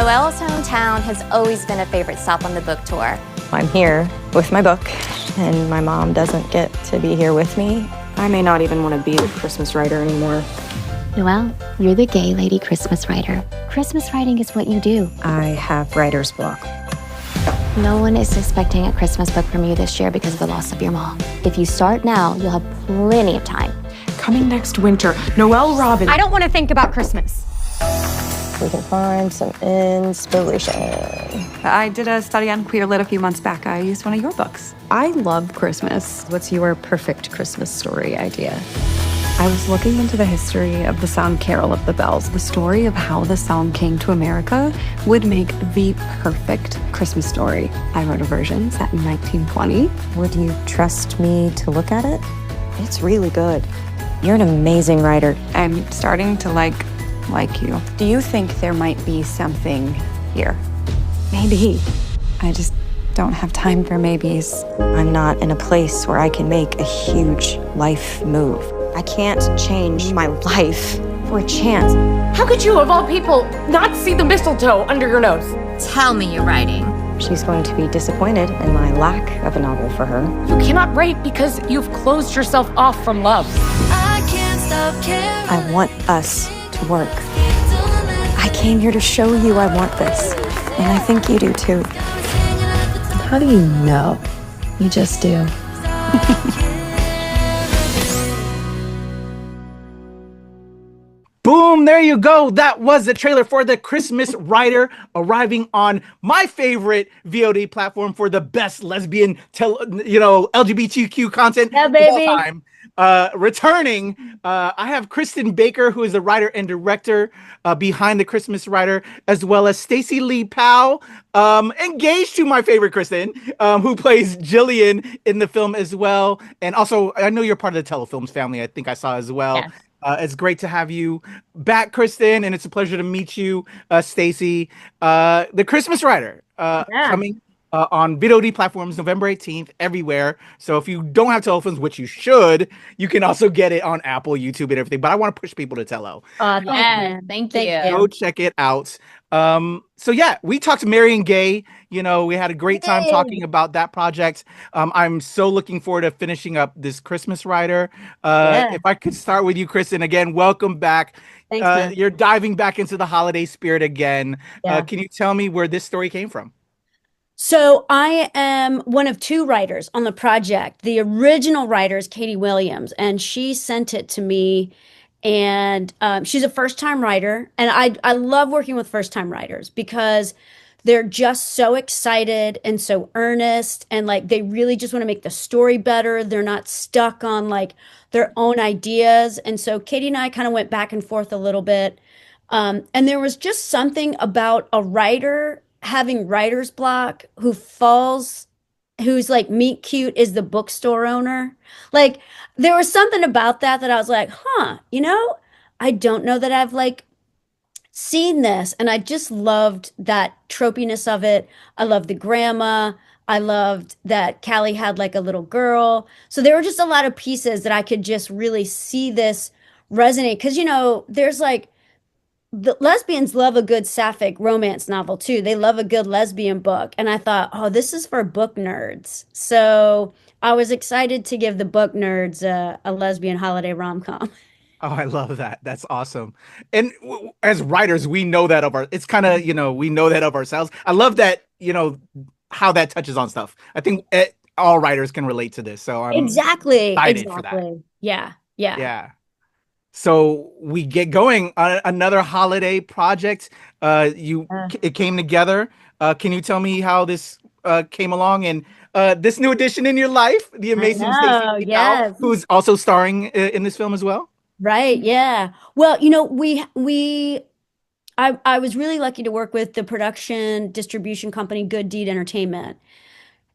Noel's hometown has always been a favorite stop on the book tour. I'm here with my book, and my mom doesn't get to be here with me. I may not even want to be the Christmas writer anymore. Noel, you're the gay lady Christmas writer. Christmas writing is what you do. I have writer's block. No one is expecting a Christmas book from you this year because of the loss of your mom. If you start now, you'll have plenty of time. Coming next winter, Noel Robin. I don't want to think about Christmas. We can find some inspiration. I did a study on queer lit a few months back. I used one of your books. I love Christmas. What's your perfect Christmas story idea? I was looking into the history of the song Carol of the Bells. The story of how the song came to America would make the perfect Christmas story. I wrote a version set in 1920. Would you trust me to look at it? It's really good. You're an amazing writer. I'm starting to like you. Do you think there might be something here? Maybe. I just don't have time for maybes. I'm not in a place where I can make a huge life move. I can't change my life for a chance. How could you, of all people, not see the mistletoe under your nose? Tell me you're writing. She's going to be disappointed in my lack of a novel for her. You cannot write because you've closed yourself off from love. I want us to work. I came here to show you I want this, and I think you do too. How do you know? You just do. Boom, there you go. That was the trailer for The Christmas Writer, arriving on my favorite VOD platform for the best lesbian, LGBTQ content of all time. Returning, I have Christin Baker, who is the writer and director behind The Christmas Writer, as well as Stacey Lee Powell, engaged to my favorite Christin, who plays Gillian in the film as well. And also, I know you're part of the Telefilms family, I think I saw as well. Yes. It's great to have you back, Christin, and it's a pleasure to meet you, Stacey. The Christmas Writer, coming on VOD platforms November 18th, everywhere. So if you don't have telephones, which you should, you can also get it on Apple, YouTube, and everything. But I want to push people to Tello. Thank you. Go check it out. So yeah, we talked to Marion Gay. We had a great time talking about that project. I'm so looking forward to finishing up this Christmas Writer. If I could start with you, Christin, again, welcome back. Thanks, you're diving back into the holiday spirit again. Yeah. Can you tell me where this story came from? So I am one of two writers on the project. The original writer is Katie Williams, and she sent it to me. And she's a first-time writer, and I love working with first-time writers because they're just so excited and so earnest, and like they really just want to make the story better. They're not stuck on like their own ideas. And so Katie and I kind of went back and forth a little bit. And there was just something about a writer having writer's block who's like meet cute is the bookstore owner. Like there was something about that I was like, I don't know that I've like seen this. And I just loved that tropiness of it. I loved the grandma. I loved that Callie had like a little girl. So there were just a lot of pieces that I could just really see this resonate. Cause there's like, the lesbians love a good sapphic romance novel too. They love a good lesbian book. And I thought, this is for book nerds. So I was excited to give the book nerds a lesbian holiday rom-com. Oh, I love that. That's awesome. And as writers, we know that it's kind of, we know that of ourselves. I love that, how that touches on stuff. I think all writers can relate to this. So I'm excited for that. Yeah. So we get going on another holiday project. It came together. Can you tell me how this came along and this new addition in your life, the amazing Stacey Powell, who's also starring in this film as well? Right. Yeah. Well, I was really lucky to work with the production distribution company, Good Deed Entertainment.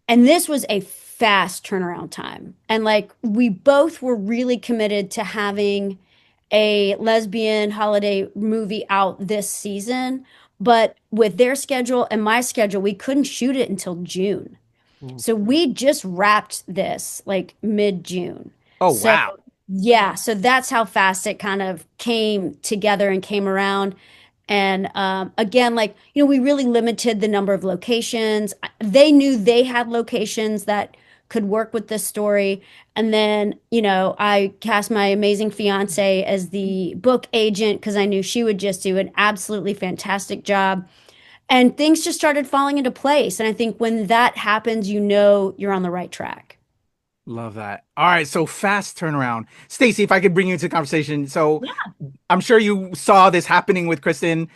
And this was a fast turnaround time. And like, we both were really committed to having a lesbian holiday movie out this season, but with their schedule and my schedule, we couldn't shoot it until June. So we just wrapped this like mid-June. Oh, wow. Yeah, so that's how fast it kind of came together and came around. And again, like, we really limited the number of locations. They knew they had locations that could work with this story. And then, I cast my amazing fiance as the book agent because I knew she would just do an absolutely fantastic job. And things just started falling into place. And I think when that happens, you're on the right track. Love that. All right, so fast turnaround. Stacey, if I could bring you into the conversation. So I'm sure you saw this happening with Christin.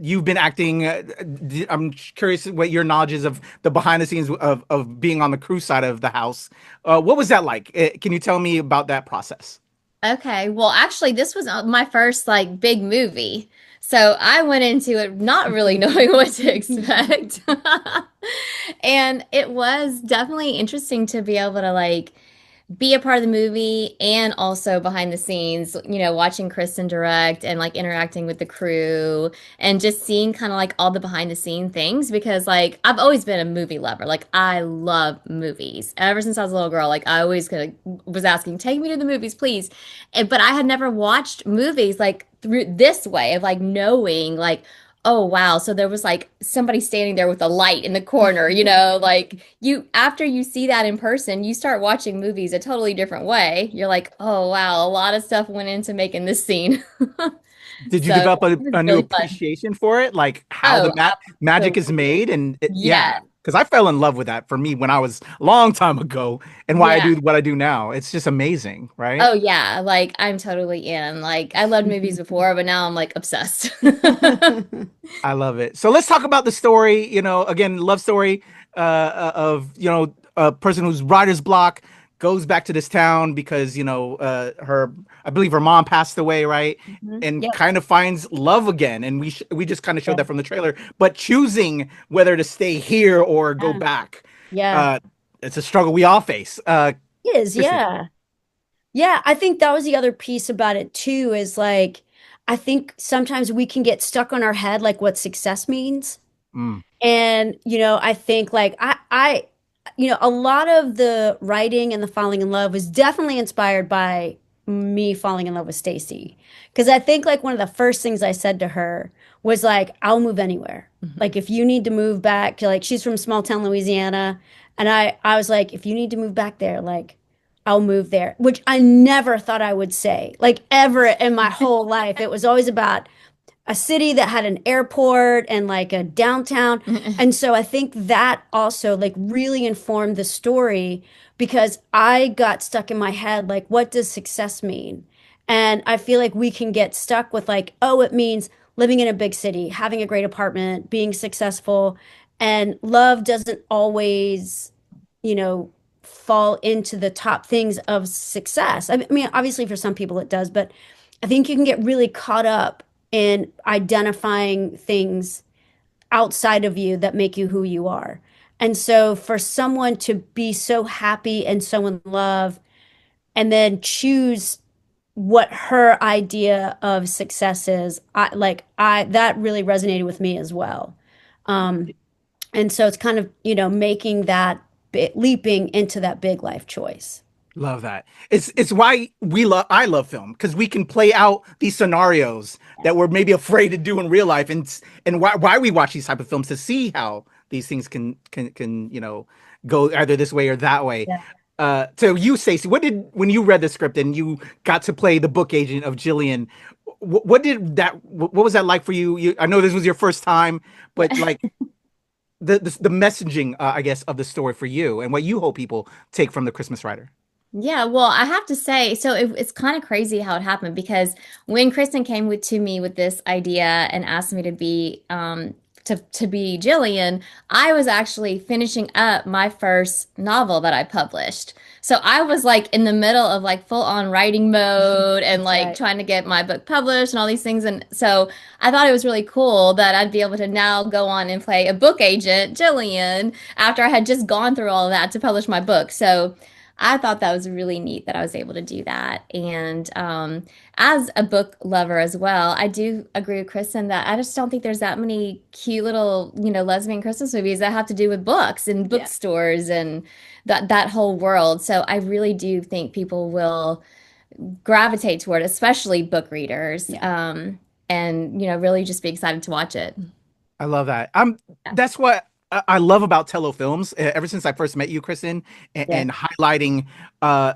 You've been acting. I'm curious what your knowledge is of the behind the scenes of being on the crew side of the house. What was that like? Can you tell me about that process? Okay. Well, actually, this was my first like big movie. So I went into it not really knowing what to expect. And it was definitely interesting to be able to like be a part of the movie and also behind the scenes, watching Kristen direct and like interacting with the crew and just seeing kind of like all the behind the scene things because like I've always been a movie lover. Like I love movies. Ever since I was a little girl, like I always kind of was asking, take me to the movies, please. But I had never watched movies like through this way of like knowing like oh wow. So there was like somebody standing there with a light in the corner, like after you see that in person, you start watching movies a totally different way. You're like, oh wow, a lot of stuff went into making this scene. Did you So develop it was a new really fun. appreciation for it, like how the Oh, magic is absolutely. made? And yeah, Yeah. because I fell in love with that for me when I was a long time ago, and why I Yeah. do what I do now. It's just amazing, right? Oh yeah. Like I'm totally in. Like I loved movies before, but now I'm like obsessed. I love it. So let's talk about the story. Again, love story of a person who's writer's block goes back to this town because her I believe her mom passed away, right? And Yep. kind of finds love again. And we just kind of showed Yeah. that from the trailer. But choosing whether to stay here or go Yeah. back, Yeah. uh, it's a struggle we all face. It is. Kristen. Yeah. Yeah, I think that was the other piece about it too, is like, I think sometimes we can get stuck on our head, like what success means. Mm, And, I think like a lot of the writing and the falling in love was definitely inspired by me falling in love with Stacey. Because I think like one of the first things I said to her was like, I'll move anywhere. Like if you need to move back to like she's from small town Louisiana. And I was like, if you need to move back there, like I'll move there, which I never thought I would say, like ever in my whole life. It was always about a city that had an airport and like a downtown. And so I think that also like really informed the story because I got stuck in my head like, what does success mean? And I feel like we can get stuck with like, oh, it means living in a big city, having a great apartment, being successful. And love doesn't always, you know, fall into the top things of success. I mean, obviously for some people it does, but I think you can get really caught up in identifying things outside of you that make you who you are. And so for someone to be so happy and so in love and then choose what her idea of success is, I that really resonated with me as well. Um, and so it's kind of, making that leaping into that big life choice. love that. It's why I love film because we can play out these scenarios that we're maybe afraid to do in real life, and why we watch these type of films to see how these things can go either this way or that way. Yeah. So you, Stacey, when you read the script and you got to play the book agent of Gillian, what was that like for you? I know this was your first time, but like the messaging, I guess, of the story for you and what you hope people take from the Christmas Writer. Yeah, well, I have to say, so it's kind of crazy how it happened because when Kristen came to me with this idea and asked me to be to be Gillian, I was actually finishing up my first novel that I published. So I was like in the middle of like full on writing mode and like Right. trying to get my book published and all these things. And so I thought it was really cool that I'd be able to now go on and play a book agent, Gillian, after I had just gone through all of that to publish my book. So I thought that was really neat that I was able to do that. And as a book lover as well, I do agree with Kristen that I just don't think there's that many cute little, lesbian Christmas movies that have to do with books and Yeah. bookstores and that whole world. So I really do think people will gravitate toward, especially book readers. Yeah. and really just be excited to watch it. I love that. Yeah. That's what I love about Tello Films. Ever since I first met you, Kristen, Yeah. and highlighting uh,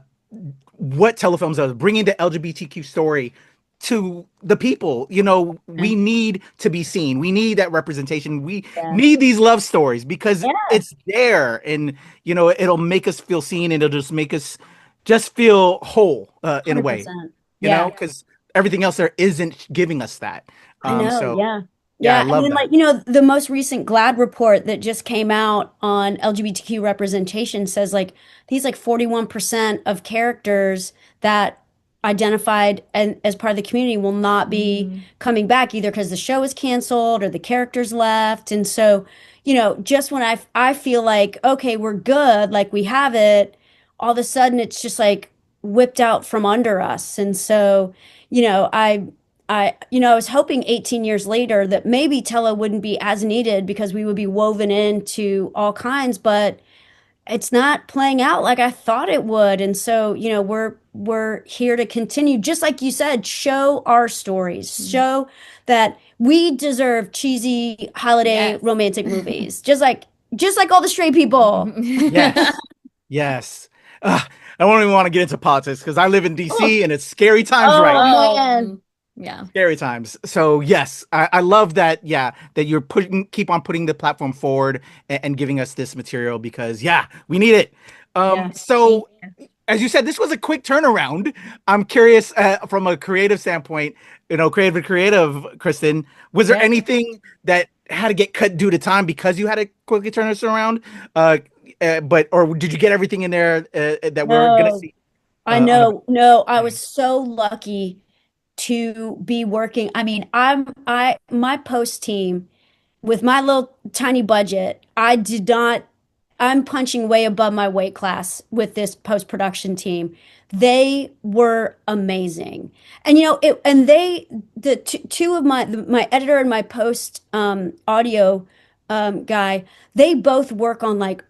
what Tello Films does, bringing the LGBTQ story to the people. We need to be seen. We need that representation. We need these love stories because it's there, and it'll make us feel seen, and it'll just make us just feel whole in a way. 100%. Because everything else there isn't giving us that. I know, So yeah. yeah, I And love then that. the most recent GLAAD report that just came out on LGBTQ representation says these 41% of characters that identified and as part of the community will not be coming back either because the show is canceled or the characters left. And so, just when I feel like, okay, we're good, like we have it, all of a sudden it's just like whipped out from under us. And so, you know, I I was hoping 18 years later that maybe Tello wouldn't be as needed because we would be woven into all kinds, but it's not playing out like I thought it would. And so, we're here to continue, just like you said, show our stories, show that we deserve cheesy holiday romantic movies, just like all the straight people. Yes. Yes. I don't even want to get into politics because I live in DC and it's scary times right now. Man. Yeah. Scary times. So yes, I love that. Yeah, that you're keep on putting the platform forward and giving us this material because we need it. So as you said, this was a quick turnaround. I'm curious from a creative standpoint, creative, Kristen, was there anything that had to get cut due to time because you had to quickly turn this around? Or did you get everything in there that we're gonna see? I know. No, I was so lucky to be working. I mean, my post team with my little tiny budget, I'm punching way above my weight class with this post-production team. They were amazing. And two of my editor and my post audio guy, they both work on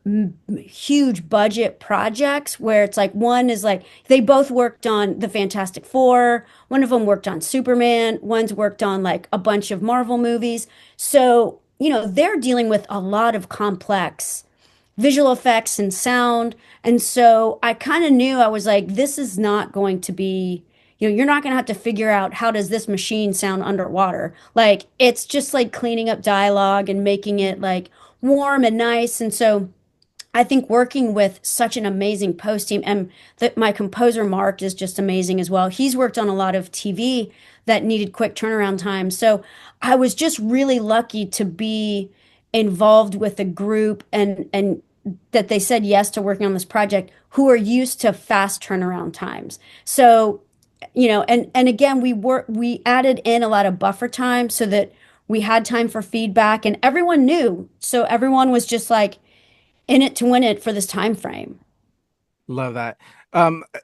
huge budget projects where it's like one is like they both worked on the Fantastic Four, one of them worked on Superman, one's worked on like a bunch of Marvel movies. So, they're dealing with a lot of complex visual effects and sound. And so I kind of knew, I was like, this is not going to be, you're not going to have to figure out how does this machine sound underwater. Like it's just like cleaning up dialogue and making it like warm and nice. And so I think working with such an amazing post team, and that my composer Mark is just amazing as well. He's worked on a lot of TV that needed quick turnaround time. So I was just really lucky to be involved with a group and that they said yes to working on this project who are used to fast turnaround times. So, and again, we added in a lot of buffer time so that we had time for feedback and everyone knew. So everyone was just like in it to win it for this time frame. Love that.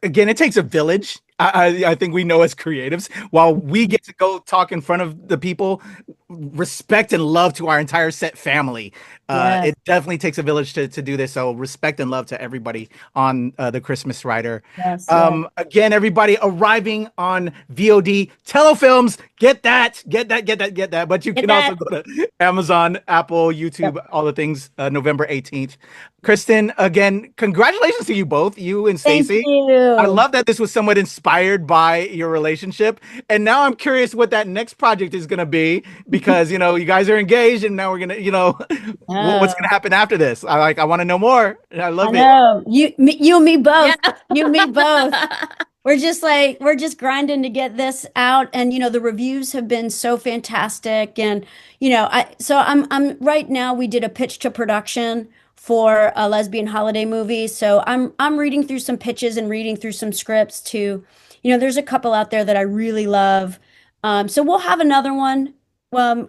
Again, it takes a village. I think we know as creatives, while we get to go talk in front of the people, respect and love to our entire set family. It definitely takes a village to do this. So respect and love to everybody on the Christmas Rider. Again, everybody arriving on VOD, Telefilms, get that. But you can also go to Amazon, Apple, YouTube, all the things, November 18th. Kristen, again, congratulations to you both, you and Stacey. Thank you. I love that this was somewhat inspired by your relationship. And now I'm curious what that next project is going to be because, you guys are engaged and now we're going to, what's going to happen after this? I want to know more. I love it. You and me both. You and me both. We're just grinding to get this out. And, the reviews have been so fantastic. And, I'm right now, we did a pitch to production for a lesbian holiday movie. So I'm reading through some pitches and reading through some scripts too. There's a couple out there that I really love. So we'll have another one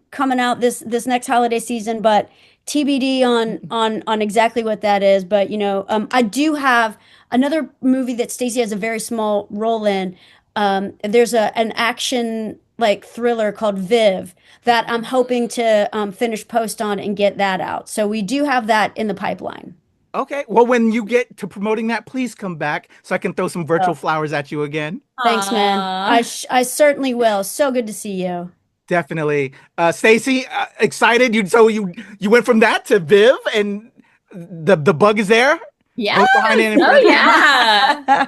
coming out this next holiday season, but TBD on exactly what that is. But I do have another movie that Stacey has a very small role in. There's an action thriller called Viv that I'm hoping to finish post on and get that out. So we do have that in the pipeline. Okay. Well, when you get to promoting that, please come back so I can throw some virtual flowers at you again. Thanks, man. I certainly will. So good to see you. Definitely. Stacey, excited. You went from that to Viv, and the bug is there. Yeah. Both behind and in Oh front. yeah.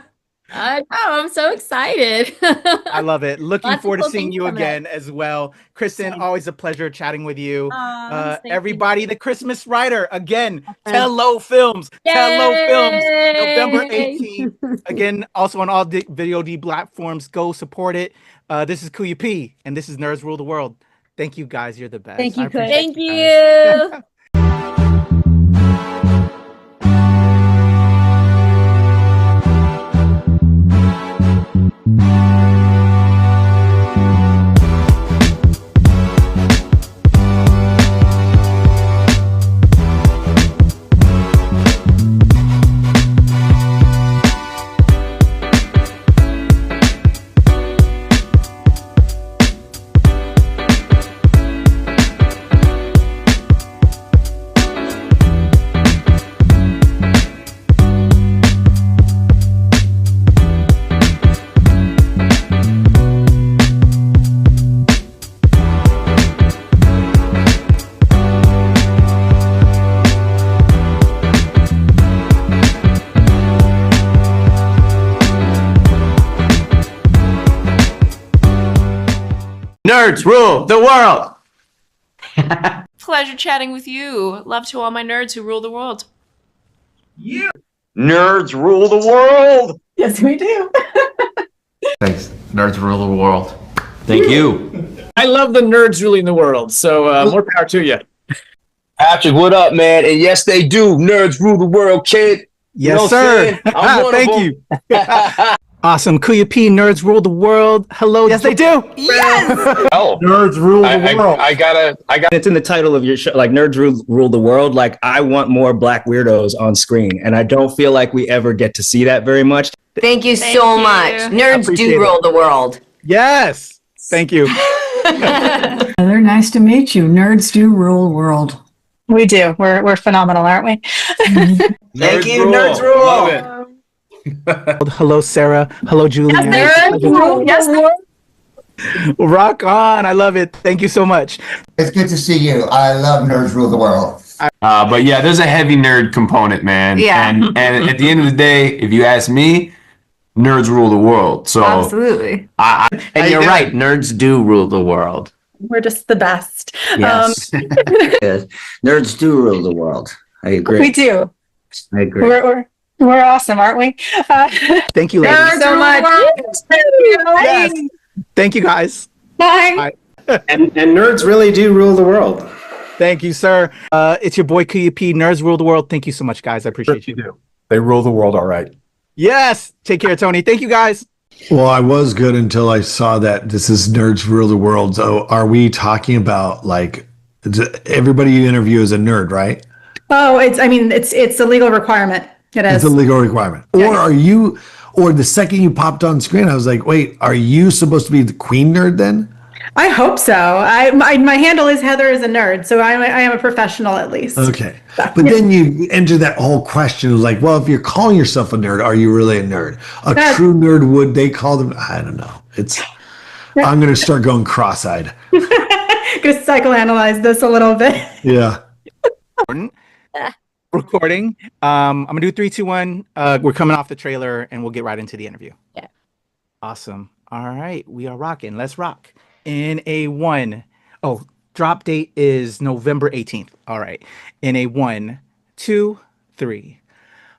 I know. I'm so excited. I love it. Looking Lots of forward to cool seeing things you coming up. again as well. Christin, Same. always a pleasure chatting with you. Thank you. Everybody, the Christmas writer, again, Tello Films. Yay! Tello Films, November 18th. Again, also on all Video D platforms. Go support it. This is KUYA P, and this is Nerds Rule the World. Thank you, guys. You're the best. Thank you, I appreciate Thank guys. you. Nerds rule the world. Pleasure chatting with you. Love to all my nerds who rule the world. Nerds rule the world. Yes, we do. Thanks. Nerds rule the world. Thank you. I love the nerds ruling the world, so more power to you. Patrick, what up, man? And yes, they do. Nerds rule the world, kid. Yes, sir. Thank you. Awesome. KUYA P, Nerds Rule the World. Hello. Yes, they do. Yes. Oh, Nerds rule the world. I got. It's in the title of your show, like Nerds Rule the World. Like, I want more Black weirdos on screen, and I don't feel like we ever get to see that very much. Thank you so much. Nerds do rule the world. Yes. Thank you. Heather, nice to meet you. Nerds do rule the world. We do. We're phenomenal, aren't we? Thank you, Nerds rule. Love it. Hello, Sarah. Hello, Julian. Yes. Rock on. I love it. Thank you so much. It's good to see you. I love Nerds Rule the World. But yeah, there's a heavy nerd component, man. Yeah. And at the end of the day, if you ask me, nerds rule the world. So Absolutely. And you're right, nerds do rule the world. We're just the best. Yes. Yes. Nerds do rule the world. I agree. We do. I agree. We're awesome, aren't we? Thank you, ladies. so much. Yes. Thank you, guys. Bye. And nerds really do rule the world. Thank you, sir. It's your boy KUYA P, Nerds Rule the World. Thank you so much, guys. I appreciate you. do. They rule the world all right. Yes. Take care, Tony. Thank you, guys. Well, I was good until I saw that this is Nerds Rule the World. So are we talking about like everybody you interview is a nerd, right? Oh, it's a legal requirement. It is. It's a legal requirement. Or are you, or the second you popped on screen, I was like, wait, are you supposed to be the queen nerd then? I hope so. My handle is Heather is a nerd, so I am a professional at least. Okay. But then you enter that whole question of like, well, if you're calling yourself a nerd, are you really a nerd? A true nerd, would they call them? I don't know. I'm going to start going cross-eyed. Going to psychoanalyze this a little bit. Yeah. Recording. I'm gonna do 3, 2, 1. We're coming off the trailer and we'll get right into the interview. Yeah. Awesome. All right, we are rocking. Let's rock. In a 1. Oh, drop date is November 18th. All right. In a 1, 2, 3.